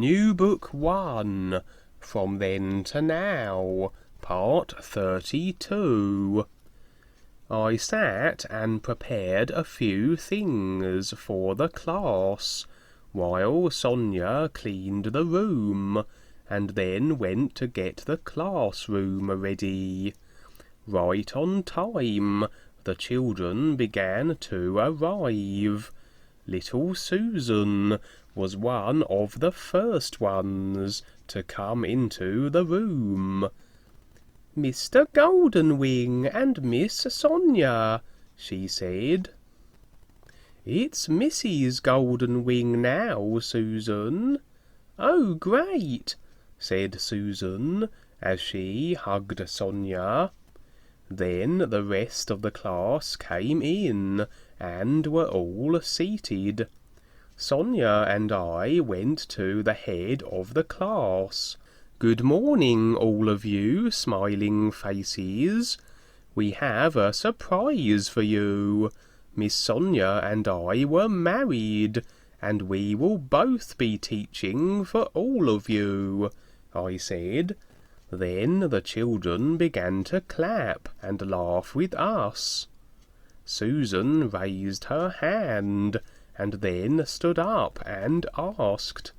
Nubook 1, From Then to Now, Part 32. I sat and prepared a few things for the class, while Sonia cleaned the room, and then went to get the classroom ready. Right on time, the children began to arrive. Little Susan was one of the first ones to come into the room. "Mr. Goldenwing and Miss Sonia," she said. "It's Mrs. Goldenwing now, Susan." "Oh, great," said Susan, as she hugged Sonia. Then the rest of the class came in, and were all seated. Sonia and I went to the head of the class. "Good morning, all of you smiling faces. We have a surprise for you. Miss Sonia and I were married, and we will both be teaching for all of you," I said. Then the children began to clap and laugh with us. Susan raised her hand, and then stood up and asked,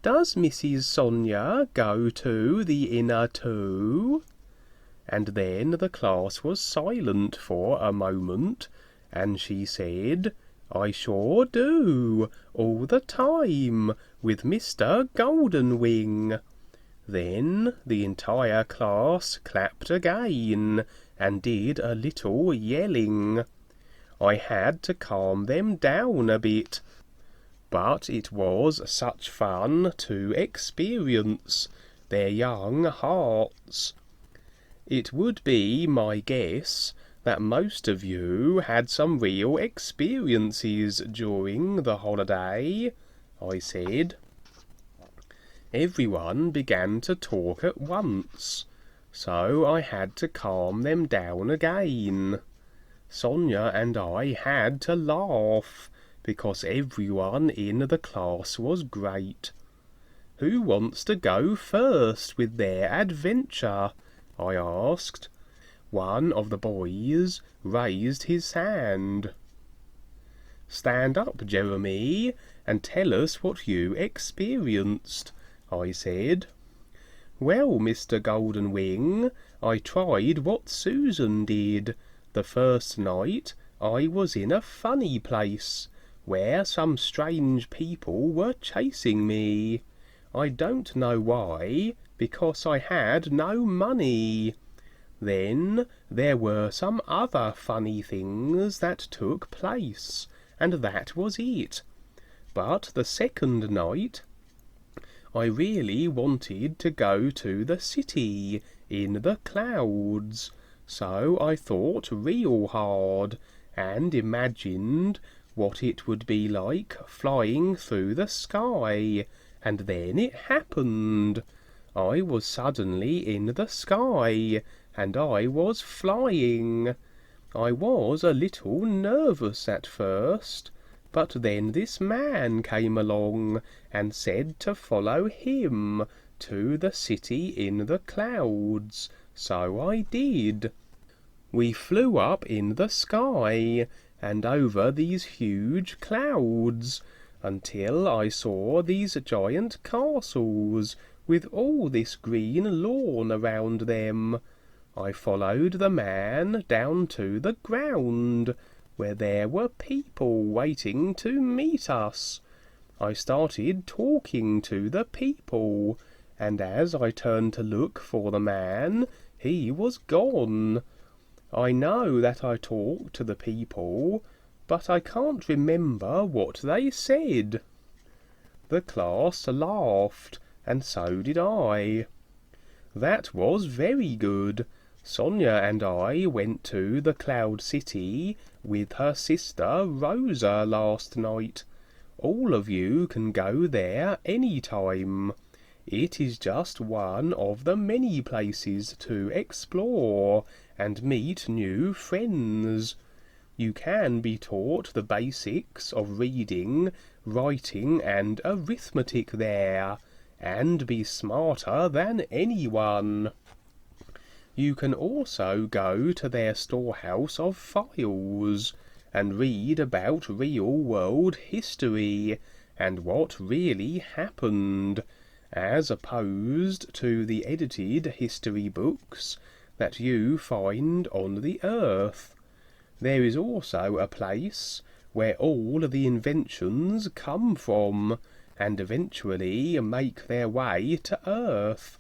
"Does Mrs. Sonia go to the inner too?" And then the class was silent for a moment, and she said, "I sure do, all the time, with Mr. Goldenwing." Then the entire class clapped again, and did a little yelling. I had to calm them down a bit, but it was such fun to experience their young hearts. It would be my guess that most of you had some real experiences during the holiday, I said. Everyone began to talk at once, so I had to calm them down again. Sonia and I had to laugh, because everyone in the class was great. "Who wants to go first with their adventure?" I asked. One of the boys raised his hand. "Stand up, Jeremy, and tell us what you experienced," I said. "Well, Mr. Goldenwing, I tried what Susan did. The first night I was in a funny place, where some strange people were chasing me. I don't know why, because I had no money. Then there were some other funny things that took place, and that was it. But the second night, I really wanted to go to the city in the clouds, so I thought real hard, and imagined what it would be like flying through the sky, and then it happened. I was suddenly in the sky, and I was flying. I was a little nervous at first, but then this man came along and said to follow him to the city in the clouds, so I did. We flew up in the sky and over these huge clouds until I saw these giant castles with all this green lawn around them. I followed the man down to the ground, where there were people waiting to meet us. I started talking to the people, and as I turned to look for the man, he was gone. I know that I talked to the people, but I can't remember what they said." The class laughed, and so did I. "That was very good. Sonia and I went to the Cloud City with her sister Rosa last night. All of you can go there any time. It is just one of the many places to explore and meet new friends. You can be taught the basics of reading, writing, and arithmetic there, and be smarter than anyone. You can also go to their storehouse of files and read about real-world history and what really happened, as opposed to the edited history books that you find on the earth. There is also a place where all the inventions come from and eventually make their way to Earth.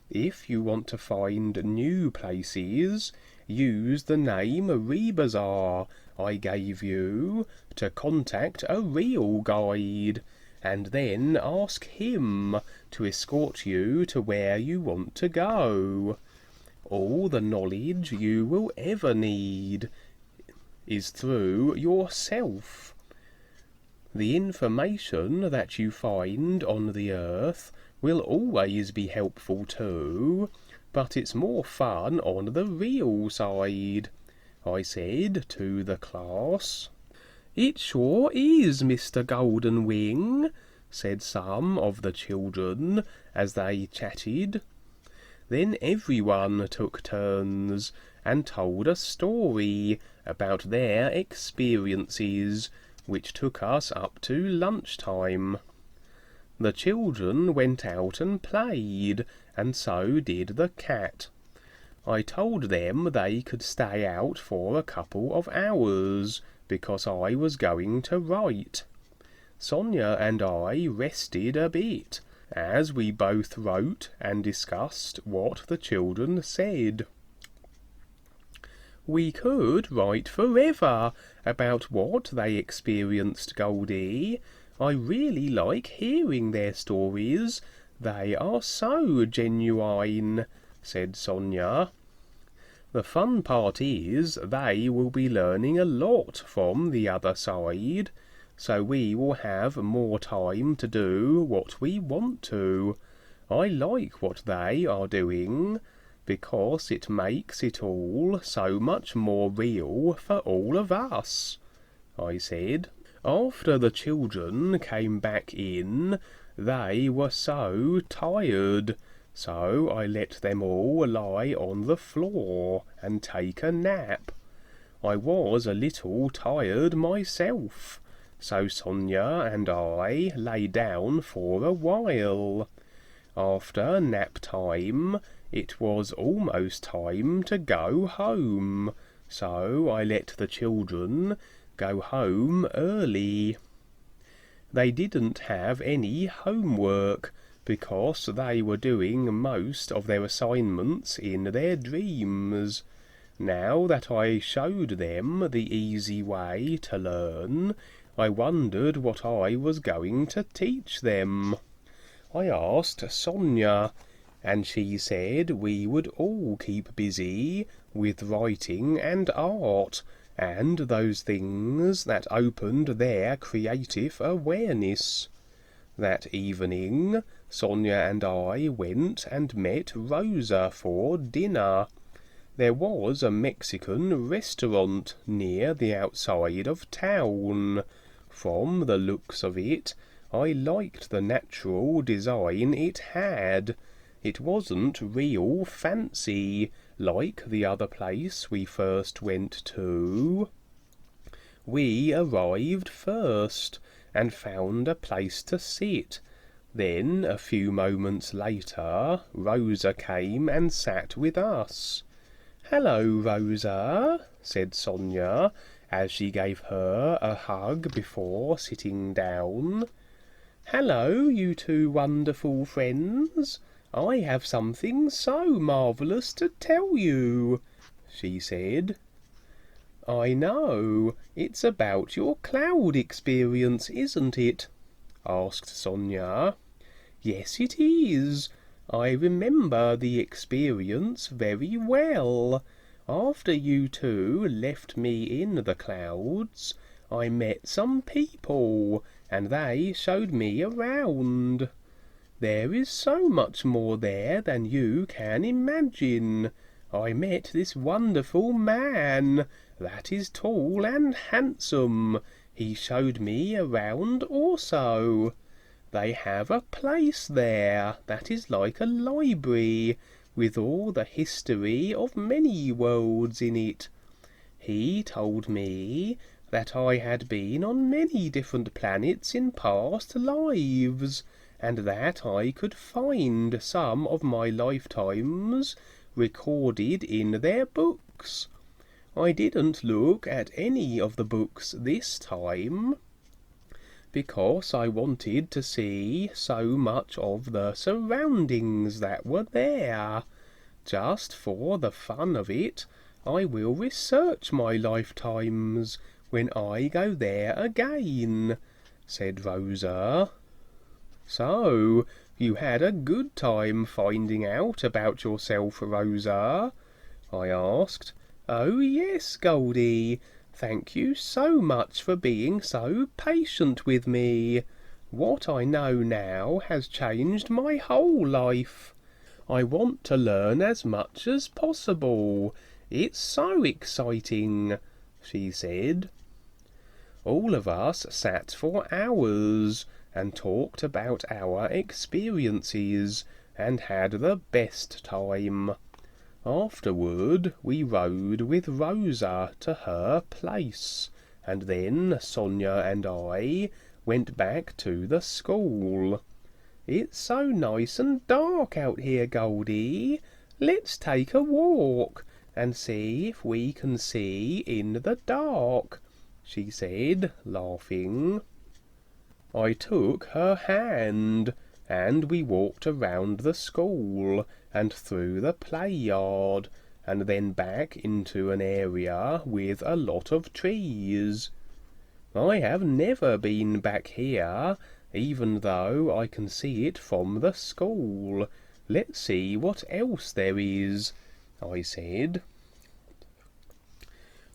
If you want to find new places, use the name Rebazar I gave you to contact a real guide, and then ask him to escort you to where you want to go. All the knowledge you will ever need is through yourself. The information that you find on the earth will always be helpful too, but it's more fun on the real side, I said to the class. It sure is, Mr. Golden Wing, said some of the children as they chatted. Then everyone took turns and told a story about their experiences, which took us up to lunchtime. The children went out and played, and so did the cat. I told them they could stay out for a couple of hours, because I was going to write. Sonia and I rested a bit, as we both wrote and discussed what the children said. We could write forever about what they experienced, Goldie. I really like hearing their stories. They are so genuine, said Sonia. The fun part is they will be learning a lot from the other side, so we will have more time to do what we want to. I like what they are doing, because it makes it all so much more real for all of us, I said. After the children came back in, they were so tired, so I let them all lie on the floor and take a nap. I was a little tired myself, so Sonia and I lay down for a while. After nap time, it was almost time to go home, so I let the children go home early. They didn't have any homework, because they were doing most of their assignments in their dreams. Now that I showed them the easy way to learn, I wondered what I was going to teach them. I asked Sonia, and she said we would all keep busy with writing and art, and those things that opened their creative awareness. That evening, Sonia and I went and met Rosa for dinner. There was a Mexican restaurant near the outside of town. From the looks of it, I liked the natural design it had. It wasn't real fancy, like the other place we first went to. We arrived first, and found a place to sit. Then, a few moments later, Rosa came and sat with us. "Hello, Rosa," said Sonia, as she gave her a hug before sitting down. "Hello, you two wonderful friends. I have something so marvellous to tell you," she said. "I know. It's about your cloud experience, isn't it?" asked Sonia. "Yes, it is. I remember the experience very well. After you two left me in the clouds, I met some people, and they showed me around. There is so much more there than you can imagine. I met this wonderful man that is tall and handsome. He showed me around also. They have a place there that is like a library, with all the history of many worlds in it. He told me that I had been on many different planets in past lives, and that I could find some of my lifetimes recorded in their books. I didn't look at any of the books this time, because I wanted to see so much of the surroundings that were there. Just for the fun of it, I will research my lifetimes when I go there again, said Rosa. So, you had a good time finding out about yourself, Rosa? I asked. Oh yes, Goldie. Thank you so much for being so patient with me. What I know now has changed my whole life. I want to learn as much as possible. It's so exciting, she said. All of us sat for hours and talked about our experiences and had the best time. Afterward, we rode with Rosa to her place, and then Sonia and I went back to the school. It's so nice and dark out here, Goldie. Let's take a walk and see if we can see in the dark, she said, laughing. I took her hand, and we walked around the school and through the play yard, and then back into an area with a lot of trees. I have never been back here, even though I can see it from the school. Let's see what else there is, I said.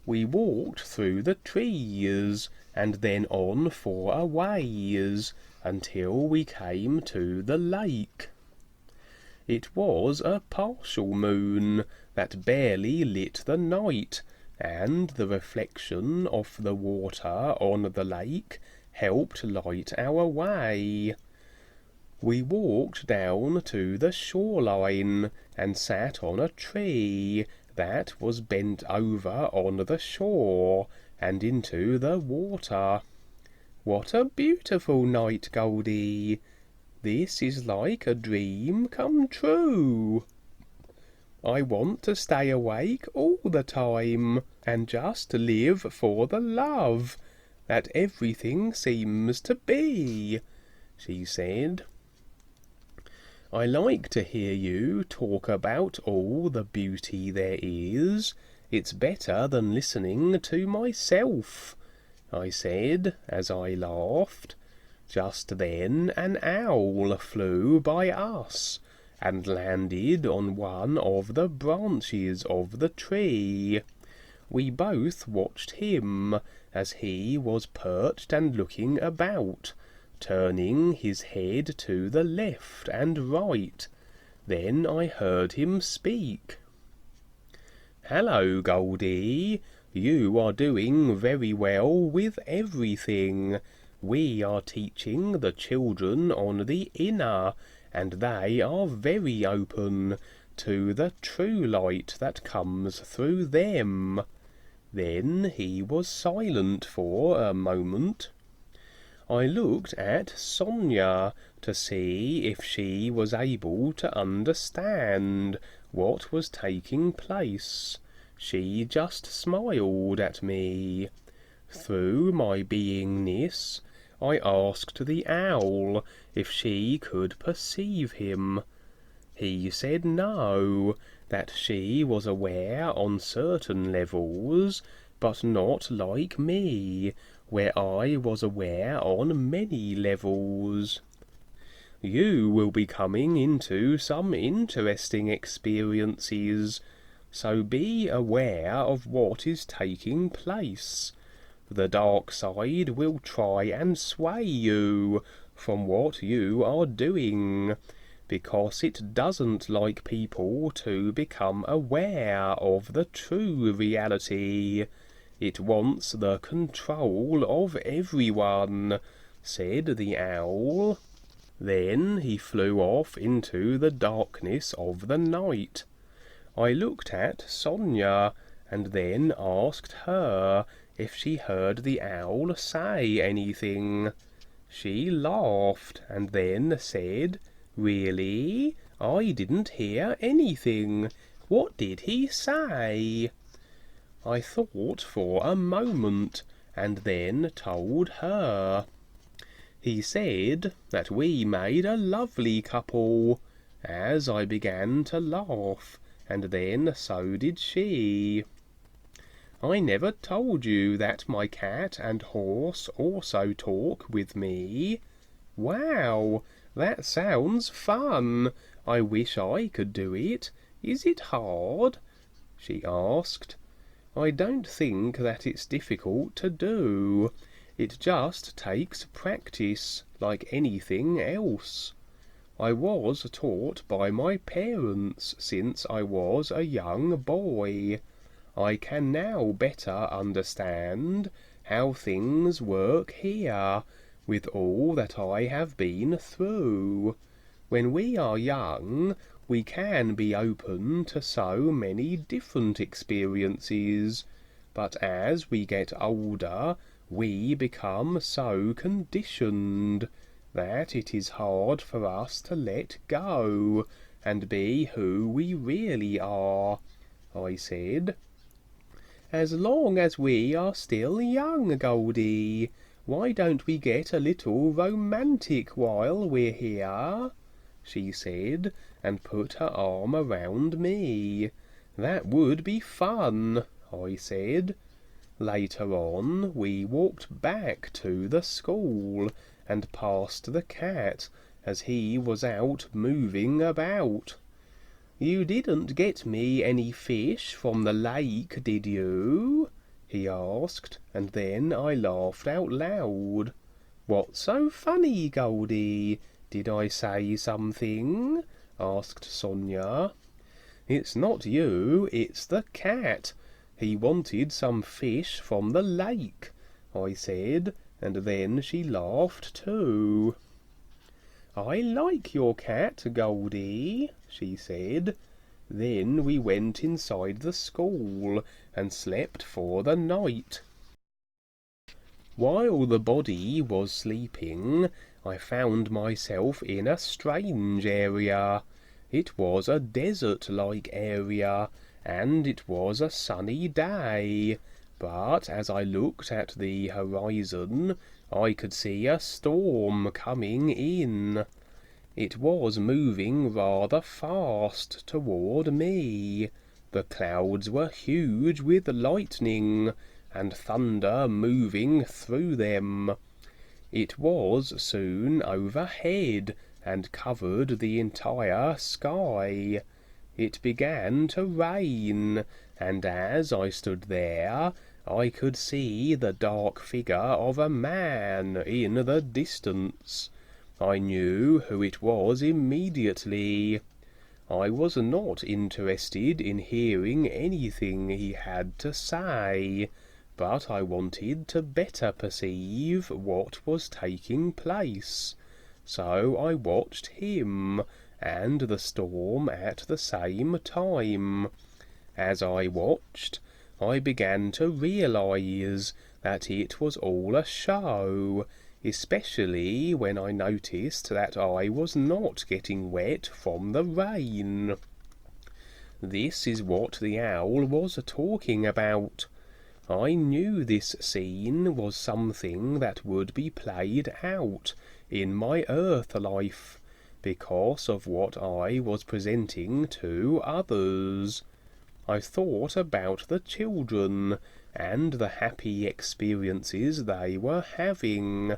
We walked through the trees, and then on for a ways, until we came to the lake. It was a partial moon that barely lit the night, and the reflection of the water on the lake helped light our way. We walked down to the shoreline and sat on a tree that was bent over on the shore and into the water. What a beautiful night, Goldie! This is like a dream come true. I want to stay awake all the time and just live for the love that everything seems to be, she said. I like to hear you talk about all the beauty there is. It's better than listening to myself, I said as I laughed. Just then an owl flew by us and landed on one of the branches of the tree. We both watched him as he was perched and looking about, turning his head to the left and right. Then I heard him speak. Hello, Goldie. You are doing very well with everything. We are teaching the children on the inner, and they are very open to the true light that comes through them. Then he was silent for a moment. I looked at Sonia to see if she was able to understand what was taking place. She just smiled at me. Through my beingness, I asked the owl if she could perceive him. He said no, that she was aware on certain levels, but not like me, where I was aware on many levels. You will be coming into some interesting experiences, so be aware of what is taking place. The dark side will try and sway you from what you are doing, because it doesn't like people to become aware of the true reality. It wants the control of everyone, said the owl. Then he flew off into the darkness of the night. I looked at Sonia, and then asked her if she heard the owl say anything. She laughed, and then said, "Really? I didn't hear anything. What did he say?" I thought for a moment, and then told her. He said that we made a lovely couple, as I began to laugh, and then so did she. "I never told you that my cat and horse also talk with me." "Wow, that sounds fun. I wish I could do it. Is it hard?" she asked. "I don't think that it's difficult to do. It just takes practice, like anything else. I was taught by my parents since I was a young boy. I can now better understand how things work here, with all that I have been through. When we are young, we can be open to so many different experiences, but as we get older, we become so conditioned that it is hard for us to let go and be who we really are," I said. "As long as we are still young, Goldie, why don't we get a little romantic while we're here?" she said, and put her arm around me. "That would be fun," I said. Later on, we walked back to the school and past the cat as he was out moving about. "You didn't get me any fish from the lake, did you?" he asked, and then I laughed out loud. "What's so funny, Goldie? Did I say something?" asked Sonia. "It's not you, it's the cat. He wanted some fish from the lake," I said, and then she laughed too. "I like your cat, Goldie," she said. Then we went inside the school and slept for the night. While the body was sleeping, I found myself in a strange area. It was a desert-like area, and it was a sunny day, but as I looked at the horizon, I could see a storm coming in. It was moving rather fast toward me. The clouds were huge with lightning, and thunder moving through them. It was soon overhead, and covered the entire sky. It began to rain, and as I stood there, I could see the dark figure of a man in the distance. I knew who it was immediately. I was not interested in hearing anything he had to say, but I wanted to better perceive what was taking place. So I watched him and the storm at the same time. As I watched, I began to realize that it was all a show, especially when I noticed that I was not getting wet from the rain. This is what the owl was talking about. I knew this scene was something that would be played out in my earth life, because of what I was presenting to others. I thought about the children and the happy experiences they were having.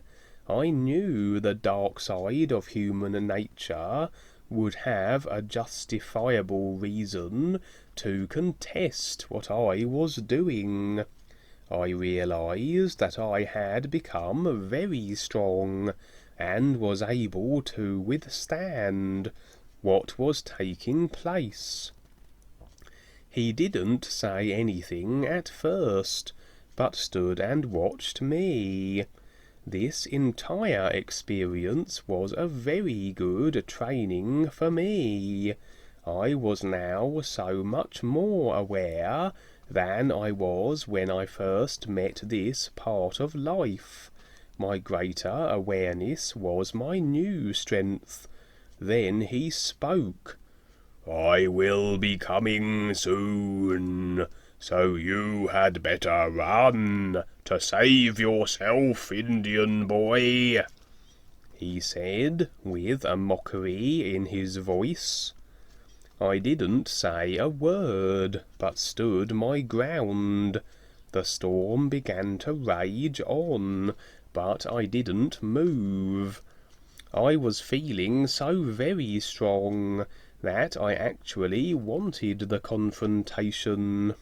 I knew the dark side of human nature would have a justifiable reason to contest what I was doing. I realized that I had become very strong and was able to withstand what was taking place. He didn't say anything at first, but stood and watched me. This entire experience was a very good training for me. I was now so much more aware than I was when I first met this part of life. My greater awareness was my new strength. Then he spoke. "I will be coming soon, so you had better run to save yourself, Indian boy," he said, with a mockery in his voice. I didn't say a word, but stood my ground. The storm began to rage on, but I didn't move. I was feeling so very strong that I actually wanted the confrontation.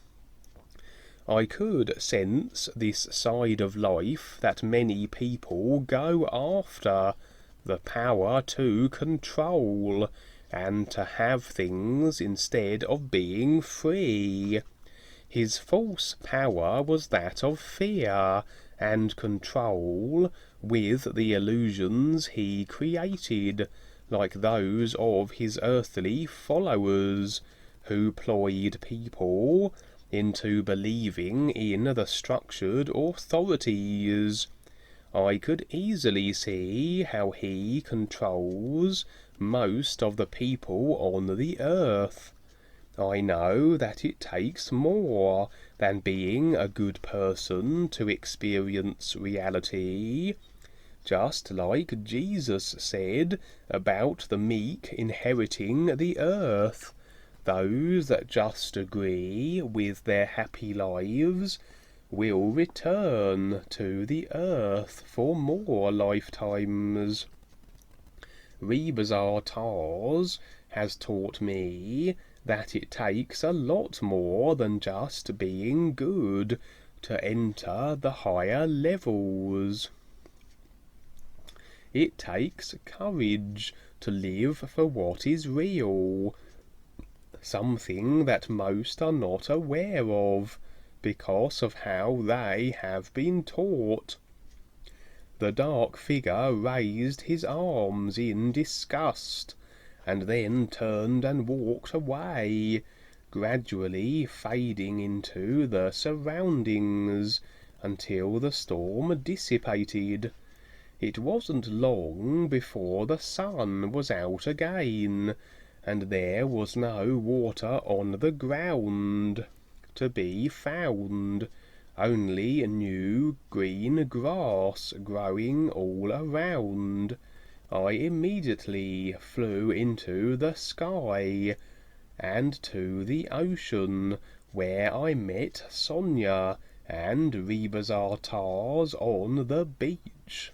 I could sense this side of life that many people go after, the power to control, and to have things instead of being free. His false power was that of fear and control, with the illusions he created, like those of his earthly followers, who ployed people into believing in the structured authorities. I could easily see how he controls most of the people on the earth. I know that it takes more than being a good person to experience reality. Just like Jesus said about the meek inheriting the earth, those that just agree with their happy lives will return to the earth for more lifetimes. Rebazar Tars has taught me that it takes a lot more than just being good to enter the higher levels. It takes courage to live for what is real, something that most are not aware of because of how they have been taught. The dark figure raised his arms in disgust, and then turned and walked away, gradually fading into the surroundings until the storm dissipated. It wasn't long before the sun was out again, and there was no water on the ground to be found, only new green grass growing all around. I immediately flew into the sky and to the ocean, where I met Sonia and Rebazar Tars on the beach.